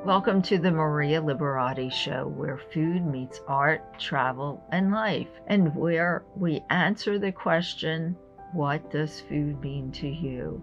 Welcome to the Maria Liberati Show, where food meets art, travel, and life, and where we answer the question, what does food mean to you?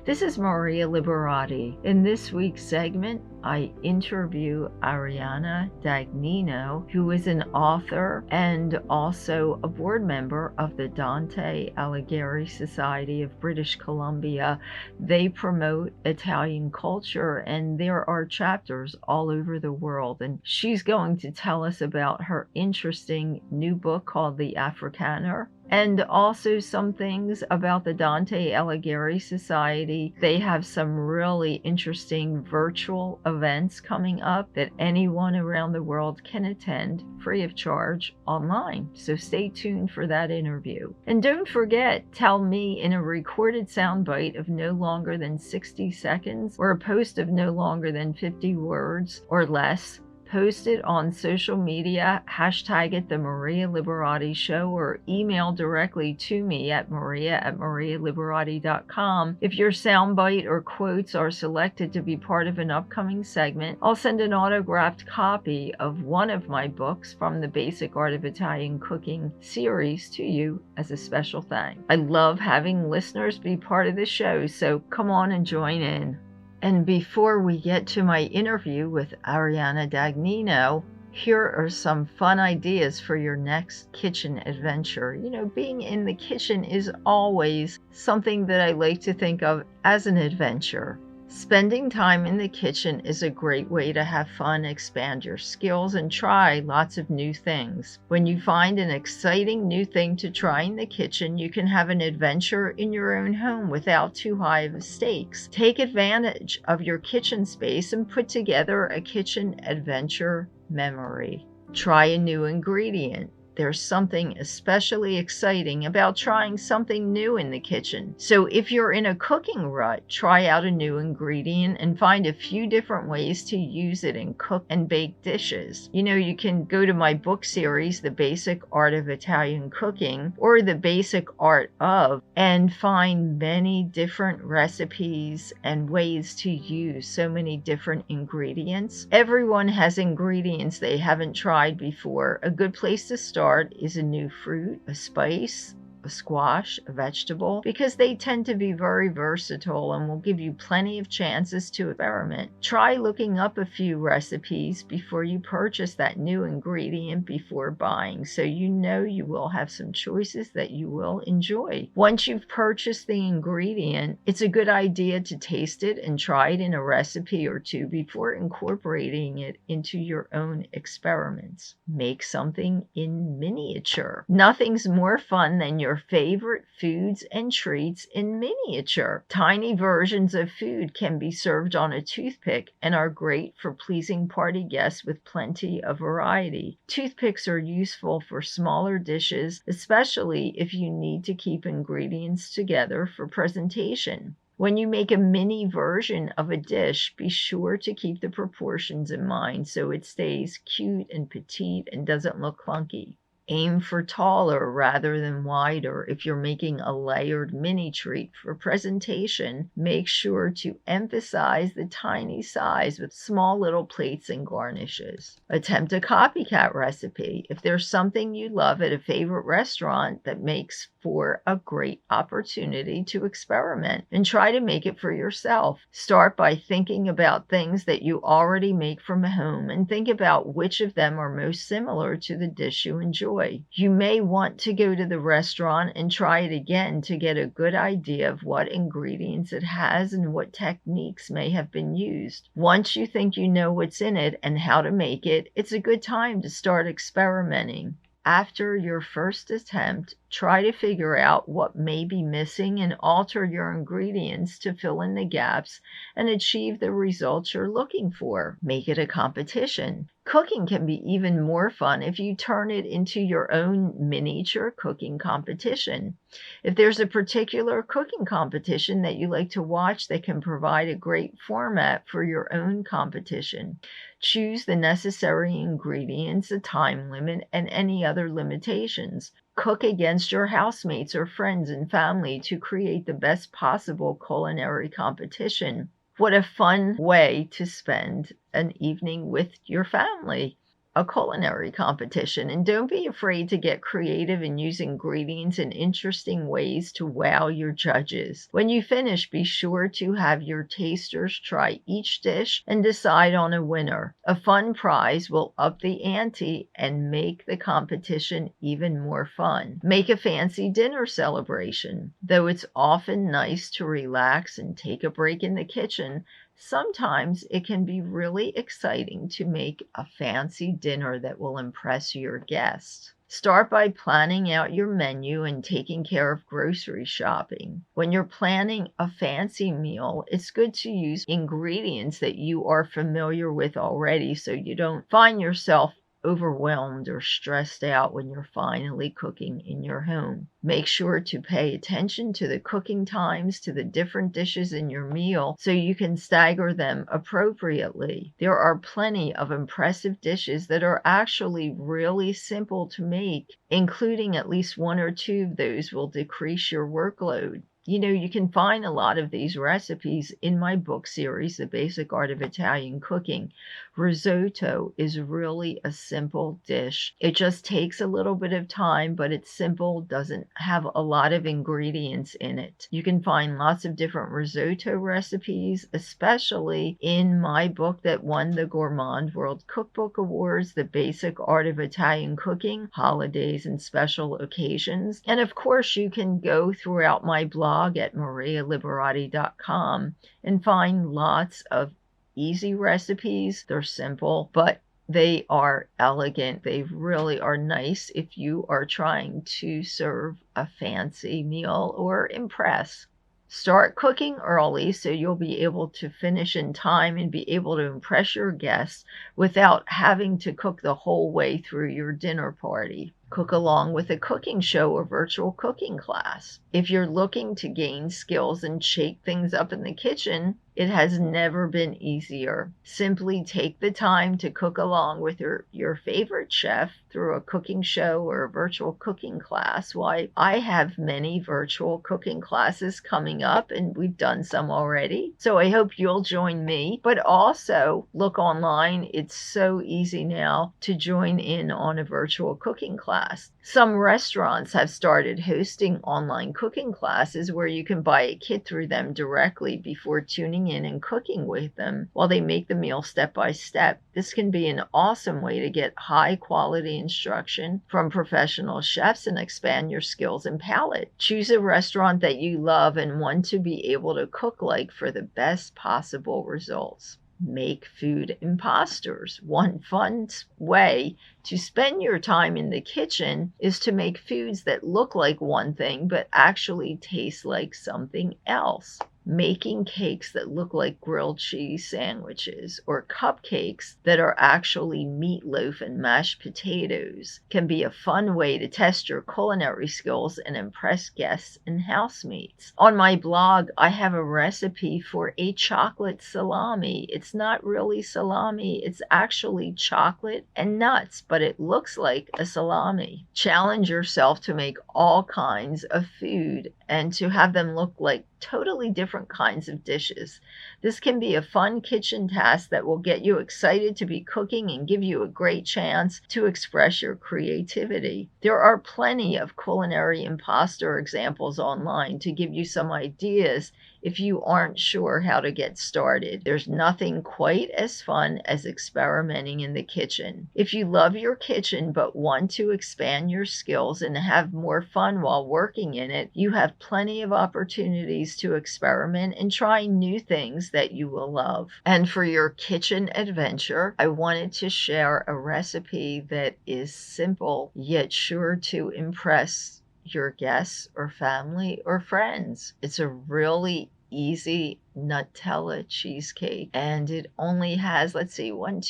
This is Maria Liberati. In this week's segment, I interview Arianna Dagnino, who is an author and also a board member of the Dante Alighieri Society of British Columbia. They promote Italian culture, and there are chapters all over the world. And she's going to tell us about her interesting new book called The Afrikaner, and also some things about the Dante Alighieri Society. They have some really interesting virtual events coming up that anyone around the world can attend free of charge online. So stay tuned for that interview. And don't forget, tell me in a recorded soundbite of no longer than 60 seconds or a post of no longer than 50 words or less. Post it on social media, hashtag it The Maria Liberati Show, or email directly to me at maria@marialiberati.com. If your soundbite or quotes are selected to be part of an upcoming segment, I'll send an autographed copy of one of my books from the Basic Art of Italian Cooking series to you as a special thanks. I love having listeners be part of the show, so come on and join in. And before we get to my interview with Arianna Dagnino, here are some fun ideas for your next kitchen adventure. You know, being in the kitchen is always something that I like to think of as an adventure. Spending time in the kitchen is a great way to have fun, expand your skills, and try lots of new things. When you find an exciting new thing to try in the kitchen, you can have an adventure in your own home without too high of stakes. Take advantage of your kitchen space and put together a kitchen adventure memory. Try a new ingredient. There's something especially exciting about trying something new in the kitchen. So if you're in a cooking rut, try out a new ingredient and find a few different ways to use it in cook and bake dishes. You know, you can go to my book series, The Basic Art of Italian Cooking, or The Basic Art of, and find many different recipes and ways to use so many different ingredients. Everyone has ingredients they haven't tried before. A good place to start is a new fruit, a spice, a squash, a vegetable, because they tend to be very versatile and will give you plenty of chances to experiment. Try looking up a few recipes before you purchase that new ingredient before buying, so you know you will have some choices that you will enjoy. Once you've purchased the ingredient, it's a good idea to taste it and try it in a recipe or two before incorporating it into your own experiments. Make something in miniature. Nothing's more fun than your favorite foods and treats in miniature. Tiny versions of food can be served on a toothpick and are great for pleasing party guests with plenty of variety. Toothpicks are useful for smaller dishes, especially if you need to keep ingredients together for presentation. When you make a mini version of a dish, be sure to keep the proportions in mind so it stays cute and petite and doesn't look clunky. Aim for taller rather than wider. If you're making a layered mini treat for presentation, make sure to emphasize the tiny size with small little plates and garnishes. Attempt a copycat recipe. If there's something you love at a favorite restaurant, that makes for a great opportunity to experiment and try to make it for yourself. Start by thinking about things that you already make from home and think about which of them are most similar to the dish you enjoy. You may want to go to the restaurant and try it again to get a good idea of what ingredients it has and what techniques may have been used. Once you think you know what's in it and how to make it, it's a good time to start experimenting. After your first attempt, try to figure out what may be missing and alter your ingredients to fill in the gaps and achieve the results you're looking for. Make it a competition. Cooking can be even more fun if you turn it into your own miniature cooking competition. If there's a particular cooking competition that you like to watch that can provide a great format for your own competition, choose the necessary ingredients, a time limit, and any other limitations. Cook against your housemates or friends and family to create the best possible culinary competition. What a fun way to spend an evening with your family. A culinary competition. And don't be afraid to get creative and use ingredients in interesting ways to wow your judges. When you finish, be sure to have your tasters try each dish and decide on a winner. A fun prize will up the ante and make the competition even more fun. Make a fancy dinner celebration. Though it's often nice to relax and take a break in the kitchen, sometimes it can be really exciting to make a fancy dinner that will impress your guests. Start by planning out your menu and taking care of grocery shopping. When you're planning a fancy meal, it's good to use ingredients that you are familiar with already so you don't find yourself overwhelmed or stressed out when you're finally cooking in your home. Make sure to pay attention to the cooking times to the different dishes in your meal so you can stagger them appropriately. There are plenty of impressive dishes that are actually really simple to make, including at least one or two of those will decrease your workload. You can find a lot of these recipes in my book series, The Basic Art of Italian Cooking. Risotto is really a simple dish. It just takes a little bit of time, but it's simple, doesn't have a lot of ingredients in it. You can find lots of different risotto recipes, especially in my book that won the Gourmand World Cookbook Awards, The Basic Art of Italian Cooking, Holidays and Special Occasions. And of course, you can go throughout my blog at marialiberati.com and find lots of easy recipes. They're simple, but they are elegant. They really are nice if you are trying to serve a fancy meal or impress. Start cooking early so you'll be able to finish in time and be able to impress your guests without having to cook the whole way through your dinner party. Cook along with a cooking show or virtual cooking class. If you're looking to gain skills and shake things up in the kitchen, it has never been easier. Simply take the time to cook along with your favorite chef through a cooking show or a virtual cooking class. Why, I have many virtual cooking classes coming up, and we've done some already. So I hope you'll join me, but also look online. It's so easy now to join in on a virtual cooking class. Some restaurants have started hosting online cooking classes where you can buy a kit through them directly before tuning in and cooking with them while they make the meal step by step. This can be an awesome way to get high quality instruction from professional chefs and expand your skills and palate. Choose a restaurant that you love and want to be able to cook like for the best possible results. Make food imposters. One fun way to spend your time in the kitchen is to make foods that look like one thing but actually taste like something else. Making cakes that look like grilled cheese sandwiches or cupcakes that are actually meatloaf and mashed potatoes can be a fun way to test your culinary skills and impress guests and housemates. On my blog, I have a recipe for a chocolate salami. It's not really salami, it's actually chocolate and nuts, but it looks like a salami. Challenge yourself to make all kinds of food and to have them look like totally different kinds of dishes. This can be a fun kitchen task that will get you excited to be cooking and give you a great chance to express your creativity. There are plenty of culinary imposter examples online to give you some ideas if you aren't sure how to get started. There's nothing quite as fun as experimenting in the kitchen. If you love your kitchen but want to expand your skills and have more fun while working in it, you have plenty of opportunities to experiment and try new things that you will love. And for your kitchen adventure, I wanted to share a recipe that is simple yet sure to impress your guests or family or friends. It's a really easy Nutella cheesecake, and it only has, let's see, 5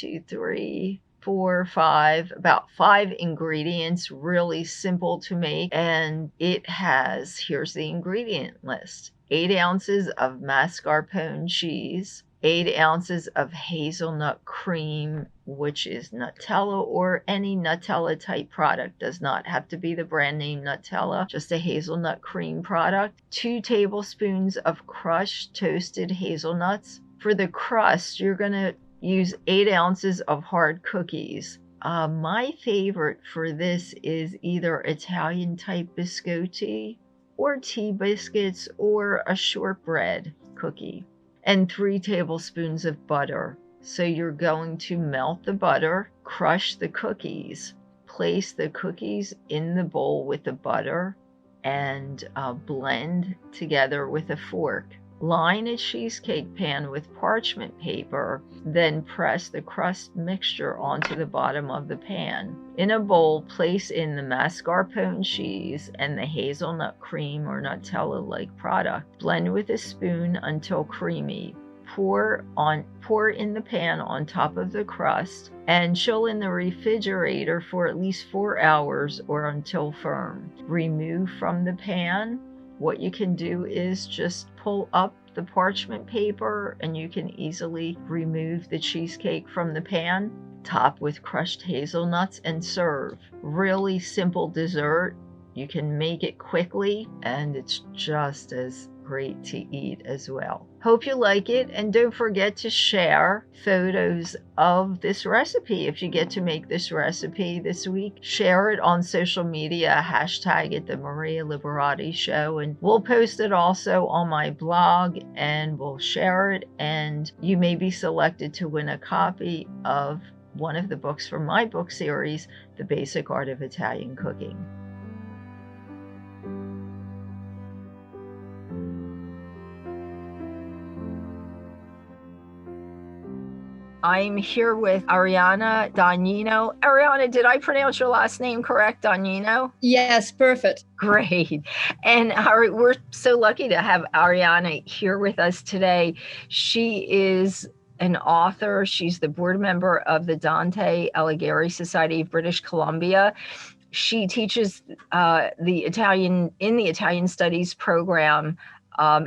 ingredients, really simple to make. And it has, here's the ingredient list: 8 ounces of mascarpone cheese, 8 ounces of hazelnut cream, which is Nutella or any Nutella type product. Does not have to be the brand name Nutella, just a hazelnut cream product. 2 tablespoons of crushed toasted hazelnuts, For the crust, you're going to use 8 ounces of hard cookies. My favorite for this is either Italian type biscotti or tea biscuits or a shortbread cookie, and 3 tablespoons of butter. So you're going to melt the butter, crush the cookies, place the cookies in the bowl with the butter, and blend together with a fork. Line a cheesecake pan with parchment paper, then press the crust mixture onto the bottom of the pan. In a bowl, place in the mascarpone cheese and the hazelnut cream or Nutella-like product. Blend with a spoon until creamy. Pour in the pan on top of the crust and chill in the refrigerator for at least 4 hours or until firm. Remove from the pan. What you can do is just pull up the parchment paper and you can easily remove the cheesecake from the pan. Top with crushed hazelnuts and serve. Really simple dessert. You can make it quickly and it's just as great to eat as well. Hope you like it, and don't forget to share photos of this recipe. If you get to make this recipe this week, share it on social media, hashtag it the Maria Liberati Show, and we'll post it also on my blog and we'll share it, and you may be selected to win a copy of one of the books from my book series, The Basic Art of Italian Cooking. I'm here with Arianna Dagnino. Arianna, did I pronounce your last name correct, Dagnino? Yes, perfect. Great. And we're so lucky to have Arianna here with us today. She is an author. She's the board member of the Dante Alighieri Society of British Columbia. She teaches the Italian Studies program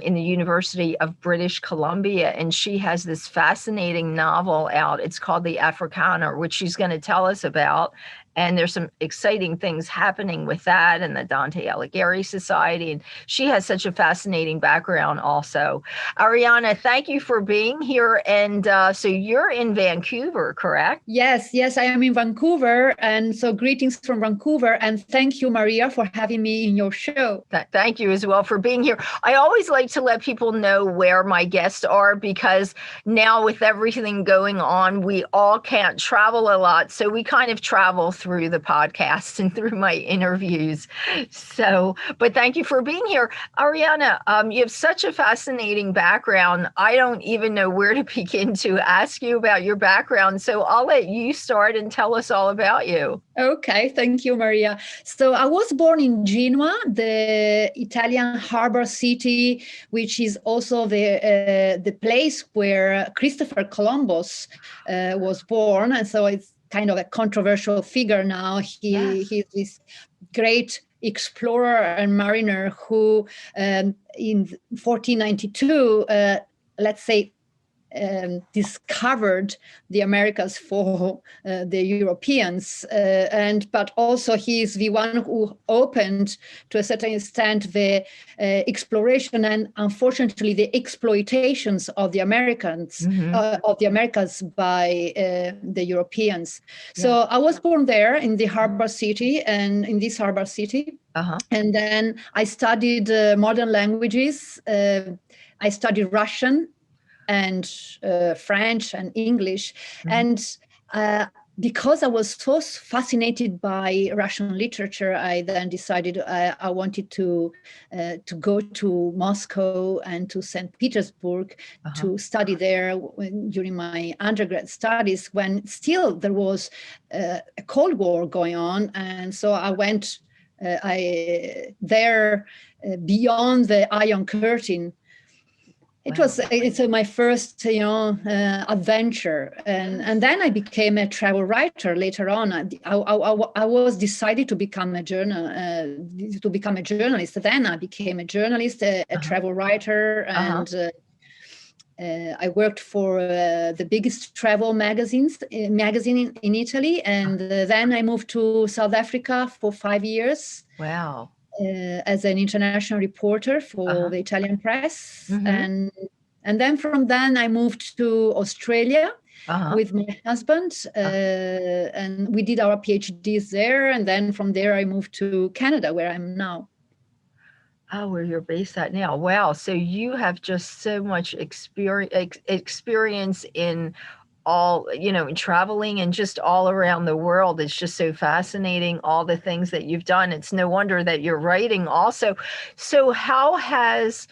in the University of British Columbia, and she has this fascinating novel out. It's called The Afrikaner, which she's going to tell us about. And there's some exciting things happening with that and the Dante Alighieri Society. And she has such a fascinating background also. Arianna, thank you for being here. And so you're in Vancouver, correct? Yes, I am in Vancouver. And so greetings from Vancouver. And thank you, Maria, for having me in your show. Thank you as well for being here. I always like to let people know where my guests are, because now with everything going on, we all can't travel a lot. So we kind of travel through the podcast and through my interviews. So, but thank you for being here. Arianna, you have such a fascinating background. I don't even know where to begin to ask you about your background. So I'll let you start and tell us all about you. Okay, thank you, Maria. So I was born in Genoa, the Italian harbor city, which is also the place where Christopher Columbus was born. And so it's kind of a controversial figure now. He's this great explorer and mariner who in 1492, let's say, discovered the Americas for the Europeans, but also he is the one who opened, to a certain extent, the exploration and, unfortunately, the exploitations of the Americans, of the Americas by the Europeans. So I was born there in the harbor city, and in this harbor city, and then I studied modern languages. I studied Russian and French and English. And because I was so fascinated by Russian literature, I then decided I wanted to go to Moscow and to St. Petersburg to study there during my undergrad studies, when still there was a Cold War going on. And so I went there beyond the Iron Curtain. It's my first, adventure, and then I became a travel writer later on. I was decided to become a journalist. Then I became a journalist, a travel writer, and I worked for the biggest travel magazine in Italy, and then I moved to South Africa for 5 years. Wow. As an international reporter for the Italian press, and And then from then I moved to Australia with my husband, and we did our PhDs there. And then from there I moved to Canada, where I'm now. Oh, where you're based at now. Wow. So you have just so much experience in all, traveling and just all around the world. It's just so fascinating, all the things that you've done. It's no wonder that you're writing also. So how has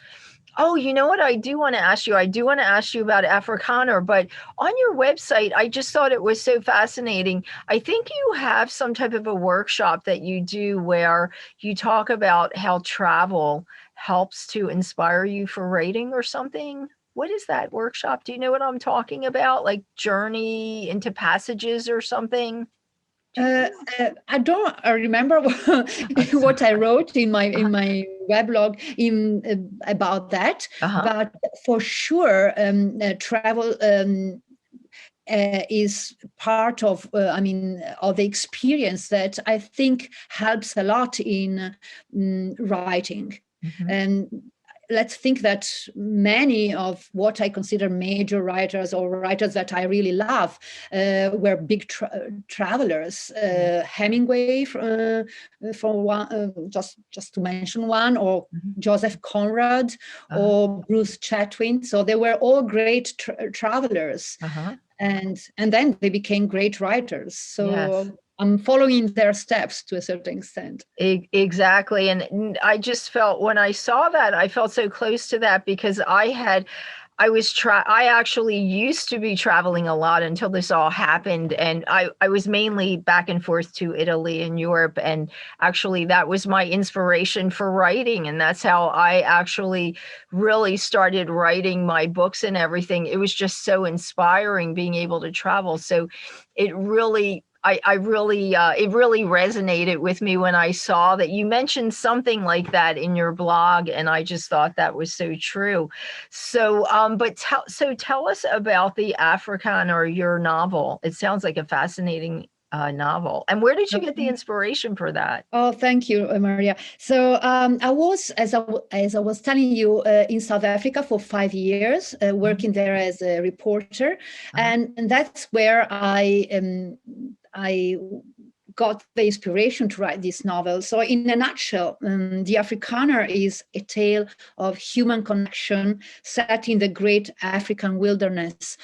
Oh, you know what I do want to ask you? I do want to ask you about Afrikaner, but on your website, I just thought it was so fascinating. I think you have some type of a workshop that you do where you talk about how travel helps to inspire you for writing or something. What is that workshop? Do you know what I'm talking about? Like journey into passages or something? I don't remember what I wrote in my weblog about that, Uh-huh. but for sure, travel is part of, of the experience that I think helps a lot in writing. Mm-hmm. And let's think that many of what I consider major writers or writers that I really love were big travelers. Hemingway, for one, just to mention one, or Joseph Conrad, or Bruce Chatwin. So they were all great travelers. And then they became great writers. So yes. I'm following their steps to a certain extent. Exactly. And I just felt, when I saw that, I felt so close to that, because I actually used to be traveling a lot until this all happened. And I was mainly back and forth to Italy and Europe. And actually that was my inspiration for writing. And that's how I actually really started writing my books and everything. It was just so inspiring being able to travel. So it really resonated with me when I saw that you mentioned something like that in your blog, and I just thought that was so true. So, tell us about the Afrikaner, your novel. It sounds like a fascinating novel. And where did you get the inspiration for that? Oh, thank you, Maria. So I was, as I was telling you, in South Africa for 5 years, working there as a reporter, and that's where I got the inspiration to write this novel. So in a nutshell, The Afrikaner is a tale of human connection set in the great African wilderness.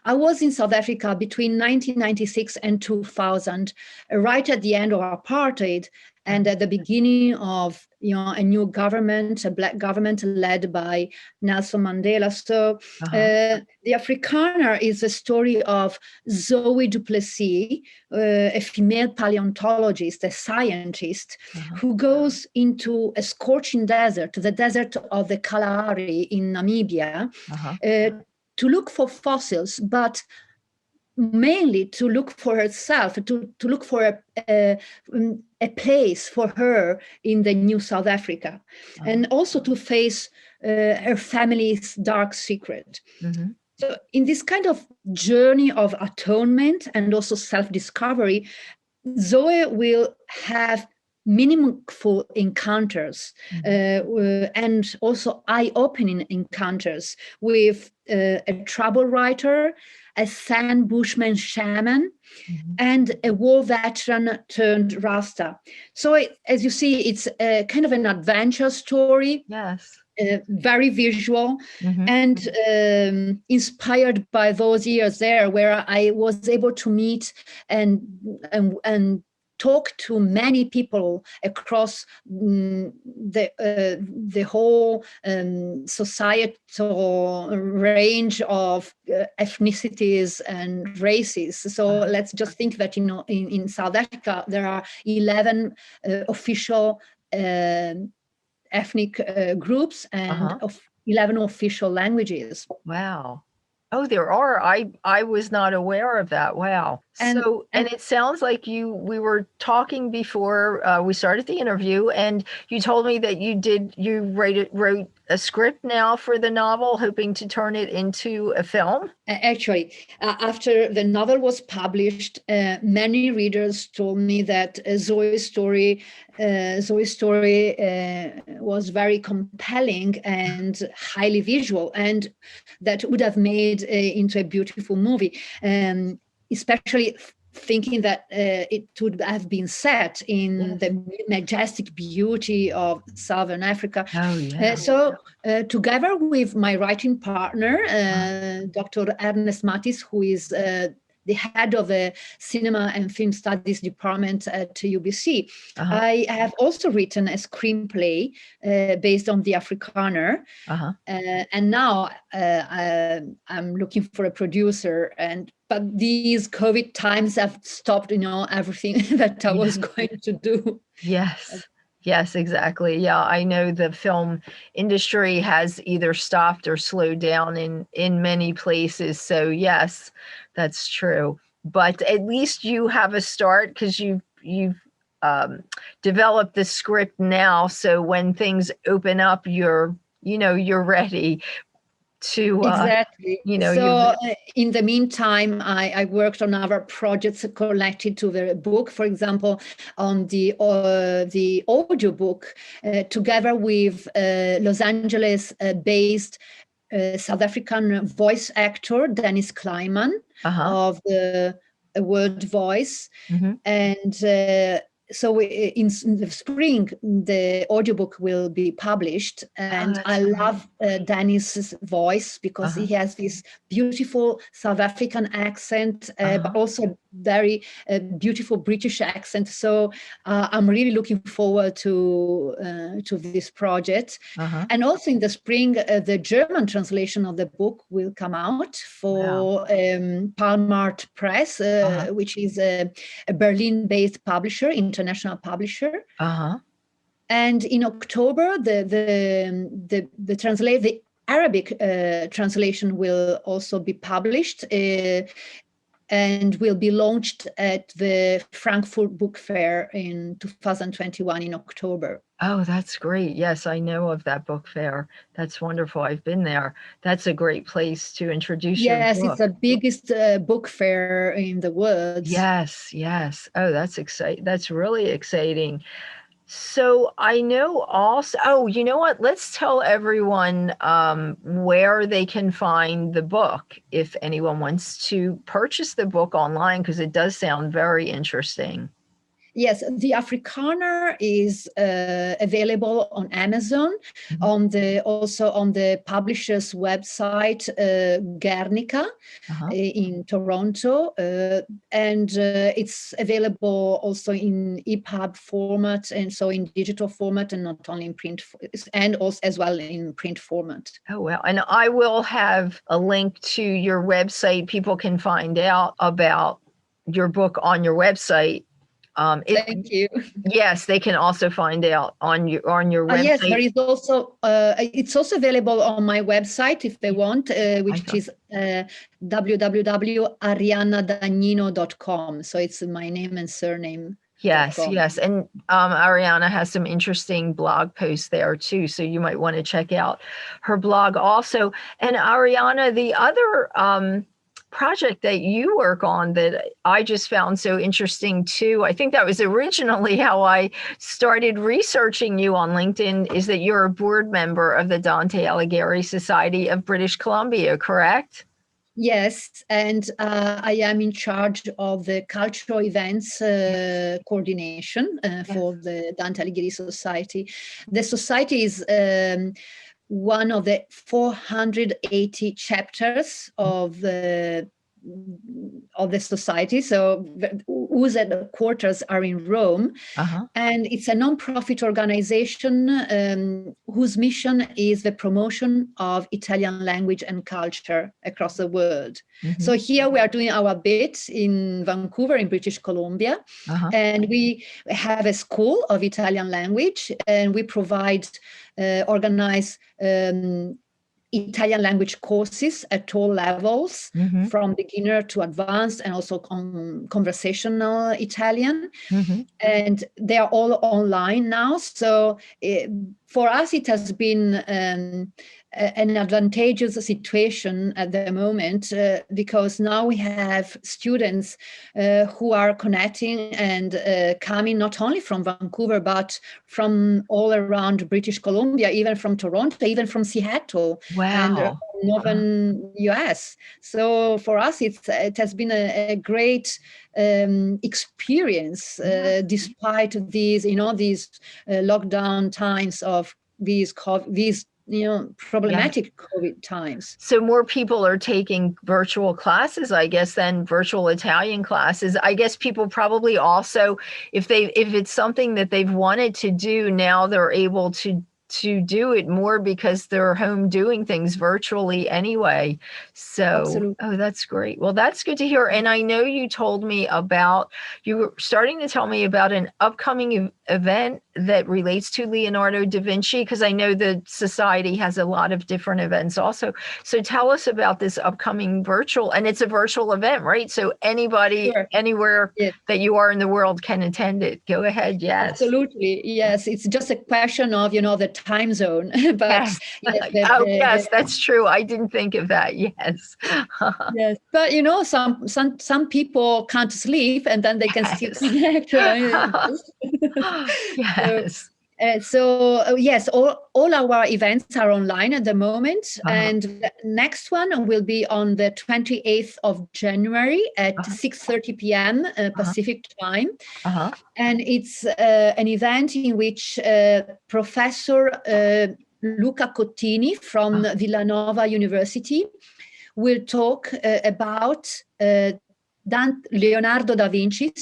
I was in South Africa between 1996 and 2000, right at the end of apartheid and at the beginning of a new government, a Black government led by Nelson Mandela. So The Afrikaner is a story of Zoe du Plessis, a female paleontologist, a scientist, who goes into a scorching desert, the desert of the Kalahari in Namibia, to look for fossils, but mainly to look for herself, to look for a place for her in the new South Africa, and also to face her family's dark secret. So in this kind of journey of atonement and also self-discovery, Zoe will have meaningful encounters and also eye-opening encounters with a travel writer, a San Bushman shaman, and a war veteran turned Rasta. So as you see, it's a kind of an adventure story. Yes. Very visual and inspired by those years there, where I was able to meet and talk to many people across the whole societal range of ethnicities and races. So let's just think that in South Africa there are 11 official ethnic groups and 11 official languages. Wow. Oh, there are. I was not aware of that. Wow. And it sounds like we were talking before we started the interview, and you told me that you wrote a script now for the novel, hoping to turn it into a film? Actually, after the novel was published, many readers told me that Zoe's story was very compelling and highly visual, and that would have made into a beautiful movie. Especially thinking that it would have been set in the majestic beauty of Southern Africa. Oh, yeah. So together with my writing partner, Dr. Ernest Matis, who is the head of the Cinema and Film Studies department at UBC, I have also written a screenplay based on the Afrikaner. And now I'm looking for a producer, but these COVID times have stopped, everything that I was going to do. Yes, exactly. Yeah, I know the film industry has either stopped or slowed down in many places. So yes, that's true. But at least you have a start, because you've developed the script now. So when things open up, you're ready to exactly. So in the meantime, I worked on other projects connected to the book. For example, on the audio book, together with Los Angeles based South African voice actor Dennis Kleiman of the World Voice. And so in the spring, the audiobook will be published. And I love Dennis's voice, because he has this beautiful South African accent, but also very beautiful British accent. So I'm really looking forward to this project. And also in the spring, the German translation of the book will come out for Palmart Press, which is a Berlin-based publisher, international publisher. And in October, the Arabic translation will also be published and will be launched at the Frankfurt Book Fair in 2021 in October. Oh, that's great. Yes, I know of that book fair. That's wonderful. I've been there. That's a great place to introduce your book. Yes, it's the biggest book fair in the world. Yes. Oh, that's exciting. That's really exciting. So I know also, oh, you know what? Let's tell everyone where they can find the book if anyone wants to purchase the book online, because it does sound very interesting. Yes, the Afrikaner is available on Amazon, also on the publisher's website, Guernica, in Toronto, and it's available also in EPUB format, and so in digital format, and not only in print, and also as well in print format. Oh, well, and I will have a link to your website. People can find out about your book on your website. Thank you. Yes, they can also find out on your website. Yes, there is also it's also available on my website if they want, which is www.ariannadagnino.com. So it's my name and surname. Yes. And Arianna has some interesting blog posts there too, so you might want to check out her blog also. And Arianna, the other project that you work on that I just found so interesting too, I think that was originally how I started researching you on LinkedIn, is that you're a board member of the Dante Alighieri Society of British Columbia, correct? Yes, and I am in charge of the cultural events coordination for the Dante Alighieri Society. The society is one of the 480 chapters of the society, so whose headquarters are in Rome, and it's a non-profit organization whose mission is the promotion of Italian language and culture across the world. So here we are doing our bit in Vancouver, in British Columbia, and we have a school of Italian language, and we organize Italian language courses at all levels, from beginner to advanced, and also conversational Italian. And they are all online now. So for us, it has been an advantageous situation at the moment because now we have students who are connecting and coming not only from Vancouver, but from all around British Columbia, even from Toronto, even from Seattle and Wow. northern US. So for us, it has been a great experience despite these, these lockdown times of these problematic COVID times. So more people are taking virtual classes, I guess, than virtual Italian classes. I guess people probably also, if it's something that they've wanted to do, now they're able to do it more because they're home doing things virtually anyway. So, Absolutely. Oh, that's great. Well, that's good to hear. And I know you were starting to tell me about an upcoming event that relates to Leonardo da Vinci, because I know the society has a lot of different events also. So tell us about this upcoming virtual, and it's a virtual event, right? So anybody, Sure. anywhere that you are in the world can attend it. Go ahead. Yes. Absolutely. Yes. It's just a question of, the time zone. But yes, that's true. I didn't think of that. Yes. Yes. But, some people can't sleep and then they can still connect. Yes. So yes, all our events are online at the moment. And the next one will be on the 28th of January at 6:30 p.m. Pacific time. And it's an event in which Professor Luca Cottini from Villanova University will talk about Leonardo da Vinci,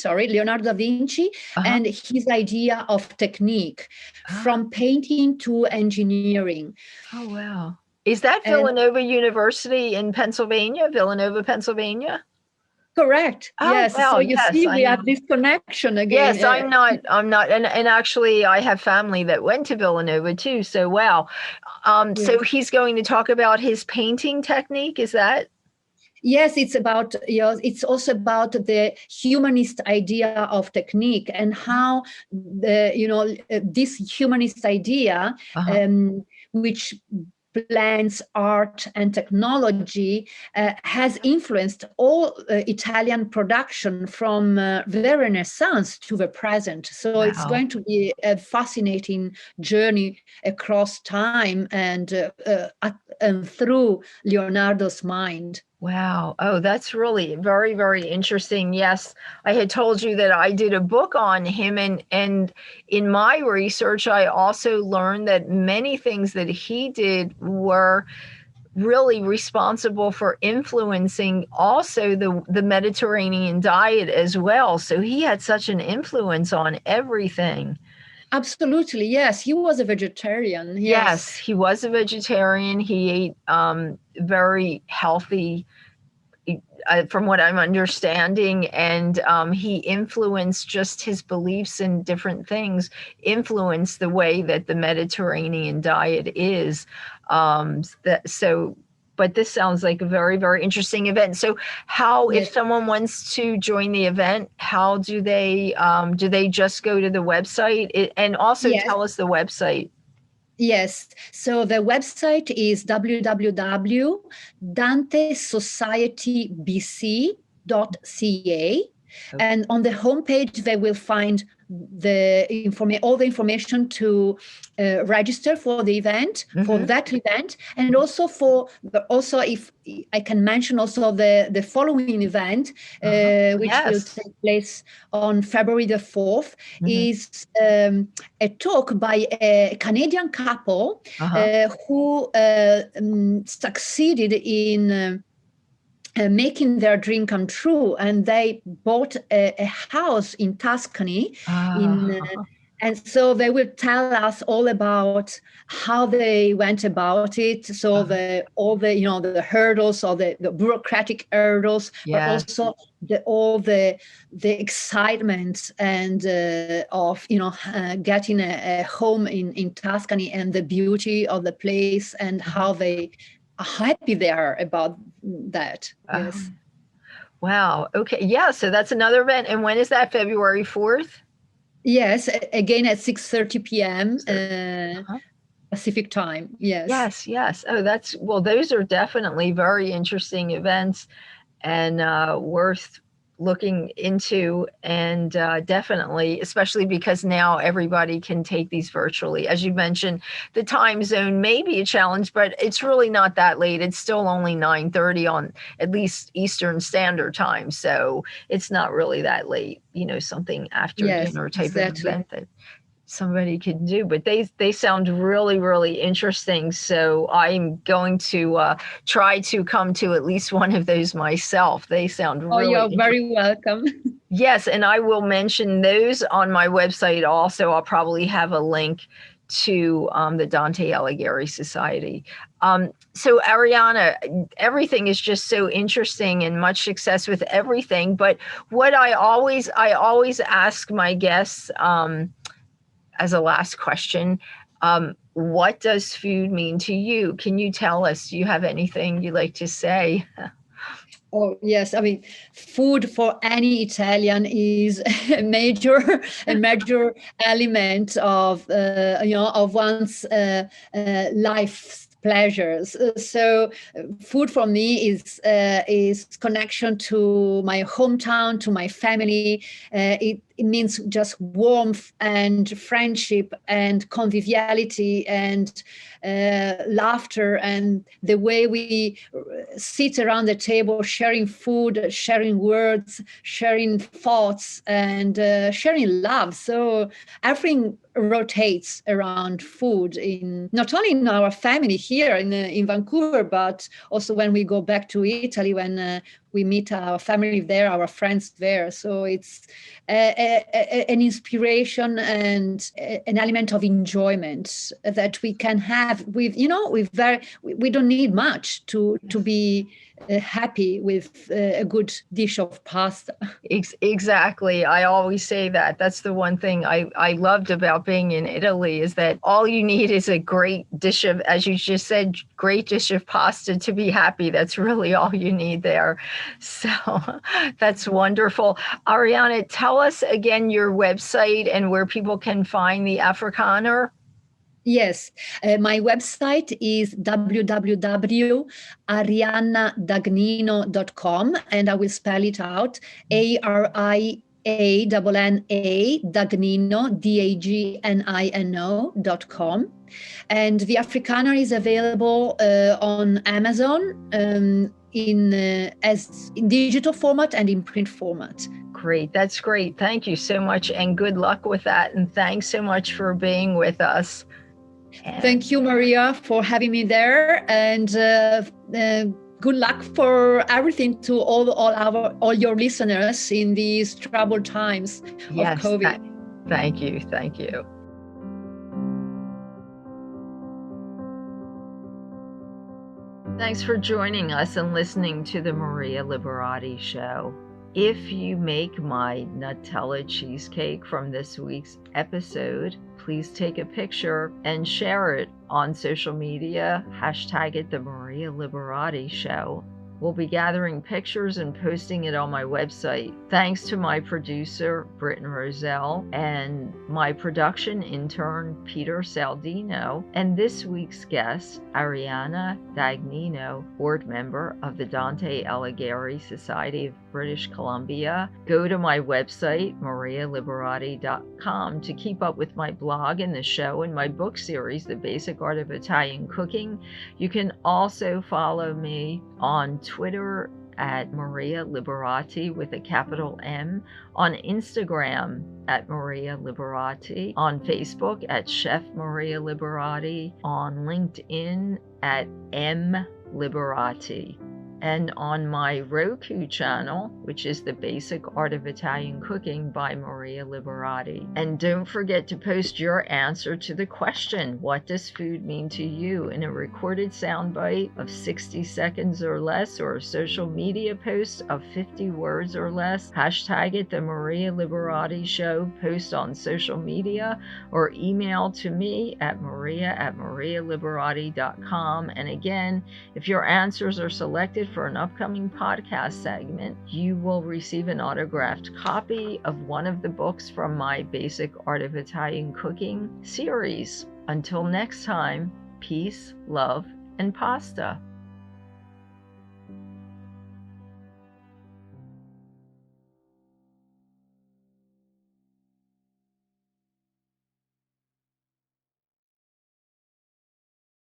and his idea of technique from painting to engineering. Oh, wow. Is that Villanova University in Pennsylvania, Pennsylvania? Correct. Oh, yes. wow. So you see, we have this connection again. Yes, I'm not. And actually I have family that went to Villanova too. So, wow. So he's going to talk about his painting technique. Is that? Yes, it's about, it's also about the humanist idea of technique and how this humanist idea, which blends art and technology, has influenced all Italian production from the Renaissance to the present. So it's going to be a fascinating journey across time and through Leonardo's mind. Wow. Oh, that's really very, very interesting. Yes, I had told you that I did a book on him, and in my research, I also learned that many things that he did were really responsible for influencing also the Mediterranean diet as well. So he had such an influence on everything. Absolutely. Yes. He was a vegetarian. Yes, he was a vegetarian. He ate very healthy, from what I'm understanding, and he influenced just his beliefs in different things, influenced the way that the Mediterranean diet is. But this sounds like a very, very interesting event. So if someone wants to join the event, how do they just go to the website? And also tell us the website. Yes. So the website is www.dantesocietybc.ca. And on the homepage, they will find all the information to register for the event, for that event, and also if I can mention also the following event, which will take place on February the 4th, is a talk by a Canadian couple who succeeded in making their dream come true, and they bought a house in Tuscany. And so they will tell us all about how they went about it. So all the hurdles, or the bureaucratic hurdles, but also all the excitement and of getting a home in Tuscany, and the beauty of the place, and how they happy they are about that. Yes. Wow. Okay. Yeah. So that's another event. And when is that? February 4th? Yes. Again at 6:30 p.m. Pacific time. Yes. Yes. Oh, those are definitely very interesting events and worth looking into, and definitely, especially because now everybody can take these virtually. As you mentioned, the time zone may be a challenge, but it's really not that late. It's still only 9:30 on at least Eastern Standard Time, so it's not really that late. Something after Yes, dinner type of exactly. event that somebody can do. But they sound really, really interesting, so I'm going to try to come to at least one of those myself. They sound Oh, really you're interesting. very welcome. Yes, and I will mention those on my website also. I'll probably have a link to the Dante Alighieri Society. So Arianna, everything is just so interesting, and much success with everything. But what I always ask my guests, as a last question, what does food mean to you? Can you tell us? Do you have anything you'd like to say? Oh, yes. I mean, food for any Italian is a major element of one's life's pleasures. So, food for me is connection to my hometown, to my family. It means just warmth and friendship and conviviality and laughter, and the way we sit around the table sharing food, sharing words, sharing thoughts, and sharing love. So everything rotates around food, in not only in our family here in Vancouver, but also when we go back to Italy, when we meet our family there, our friends there. So it's an inspiration and an element of enjoyment that we can have with, we don't need much to be happy with a good dish of pasta. Exactly. I always say that. That's the one thing I loved about being in Italy, is that all you need is a great dish of, as you just said, great dish of pasta to be happy. That's really all you need there. So that's wonderful. Arianna, tell us again your website and where people can find the Afrikaner. Yes, my website is www.ariannadagnino.com, and I will spell it out: ARIANNA Dagnino, DAGNINO.com. And the Afrikaner is available on Amazon in digital format and in print format. Great. That's great. Thank you so much, and good luck with that. And thanks so much for being with us. Thank you, Maria, for having me there, and good luck for everything to all your listeners in these troubled times of COVID. Thank you. Thanks for joining us and listening to the Maria Liberati Show. If you make my Nutella cheesecake from this week's episode, please take a picture and share it on social media. Hashtag it the Maria Liberati Show. We'll be gathering pictures and posting it on my website. Thanks to my producer, Britton Roselle, and my production intern, Peter Saldino, and this week's guest, Arianna Dagnino, board member of the Dante Alighieri Society of British Columbia. Go to my website, marialiberati.com, to keep up with my blog and the show and my book series, The Basic Art of Italian Cooking. You can also follow me on Twitter at Maria Liberati with a capital M, on Instagram at Maria Liberati, on Facebook at Chef Maria Liberati, on LinkedIn at M Liberati, and on my Roku channel, which is The Basic Art of Italian Cooking by Maria Liberati. And don't forget to post your answer to the question, what does food mean to you, in a recorded soundbite of 60 seconds or less, or a social media post of 50 words or less. Hashtag it the Maria Liberati Show, post on social media, or email to me at maria@marialiberati.com. And again, if your answers are selected for an upcoming podcast segment, you will receive an autographed copy of one of the books from my Basic Art of Italian Cooking series. Until next time, peace, love, and pasta.